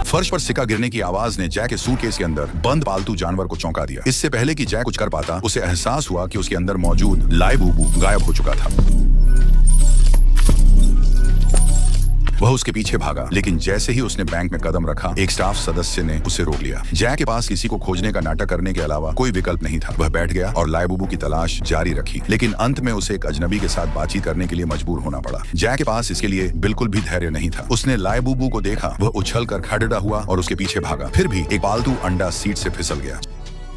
फर्श पर सिक्का गिरने की आवाज ने जैक के सूटकेस के अंदर बंद पालतू जानवर को चौंका दिया। इससे पहले कि जैक कुछ कर पाता, उसे एहसास हुआ कि उसके अंदर मौजूद लाइबूबू गायब हो चुका था। वह उसके पीछे भागा, लेकिन जैसे ही उसने बैंक में कदम रखा, एक स्टाफ सदस्य ने उसे रोक लिया। जैक के पास किसी को खोजने का नाटक करने के अलावा कोई विकल्प नहीं था। वह बैठ गया और लाइबूबू की तलाश जारी रखी, लेकिन अंत में उसे एक अजनबी के साथ बातचीत करने के लिए मजबूर होना पड़ा। जैक के पास इसके लिए बिल्कुल भी धैर्य नहीं था। उसने लाइबूबू को देखा, वह उछलकर खड़ा हुआ और उसके पीछे भागा। फिर भी एक पालतू अंडा सीट से फिसल गया।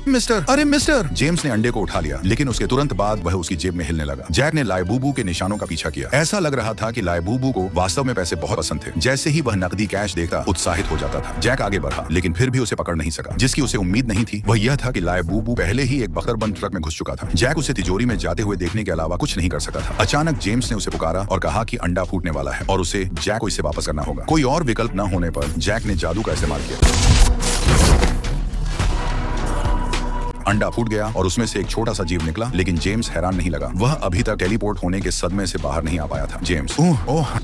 मिस्टर, अरे मिस्टर! जेम्स ने अंडे को उठा लिया, लेकिन उसके तुरंत बाद वह उसकी जेब में हिलने लगा। जैक ने लाइबूबू के निशानों का पीछा किया। ऐसा लग रहा था कि लाइबूबू को वास्तव में पैसे बहुत पसंद थे। जैसे ही वह नकदी कैश देखता, उत्साहित हो जाता था। जैक आगे बढ़ा, लेकिन फिर भी उसे पकड़ नहीं सका। जिसकी उसे उम्मीद नहीं थी वह यह था कि लाइबूबू पहले ही एक बख्तरबंद ट्रक में घुस चुका था। जैक उसे तिजोरी में जाते हुए देखने के अलावा कुछ नहीं कर सका था। अचानक जेम्स ने उसे पुकारा और कहा कि अंडा फूटने वाला है और उसे जैक को इसे वापस करना होगा। कोई और विकल्प न होने पर जैक ने जादू का इस्तेमाल किया। अंडा फूट गया और उसमें से एक छोटा सा जीव निकला, लेकिन जेम्स हैरान नहीं लगा। वह अभी तक टेलीपोर्ट होने के सदमे से बाहर नहीं आ पाया था। जेम्स, ओह।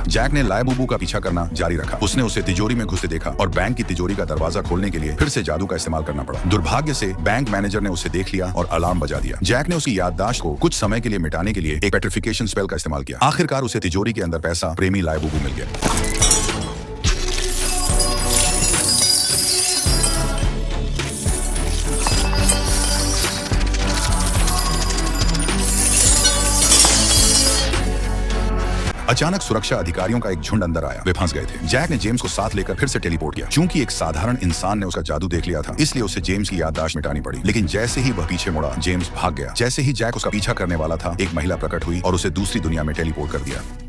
जैक ने लाइबूबू का पीछा करना जारी रखा। उसने उसे तिजोरी में घुसते देखा और बैंक की तिजोरी का दरवाजा खोलने के लिए फिर से जादू का इस्तेमाल करना पड़ा। दुर्भाग्य से बैंक मैनेजर ने उसे देख लिया और अलार्म बजा दिया। जैक ने उसकी याददाश्त को कुछ समय के लिए मिटाने के लिए एक पेट्रिफिकेशन स्पेल का इस्तेमाल किया। आखिरकार उसे तिजोरी के अंदर पैसा प्रेमी लाइबूबू मिल गया। अचानक सुरक्षा अधिकारियों का एक झुंड अंदर आया। वे फंस गए थे। जैक ने जेम्स को साथ लेकर फिर से टेलीपोर्ट किया। चूंकि एक साधारण इंसान ने उसका जादू देख लिया था, इसलिए उसे जेम्स की याददाश्त मिटानी पड़ी। लेकिन जैसे ही वह पीछे मुड़ा, जेम्स भाग गया। जैसे ही जैक उसका पीछा करने वाला था, एक महिला प्रकट हुई और उसे दूसरी दुनिया में टेलीपोर्ट कर दिया।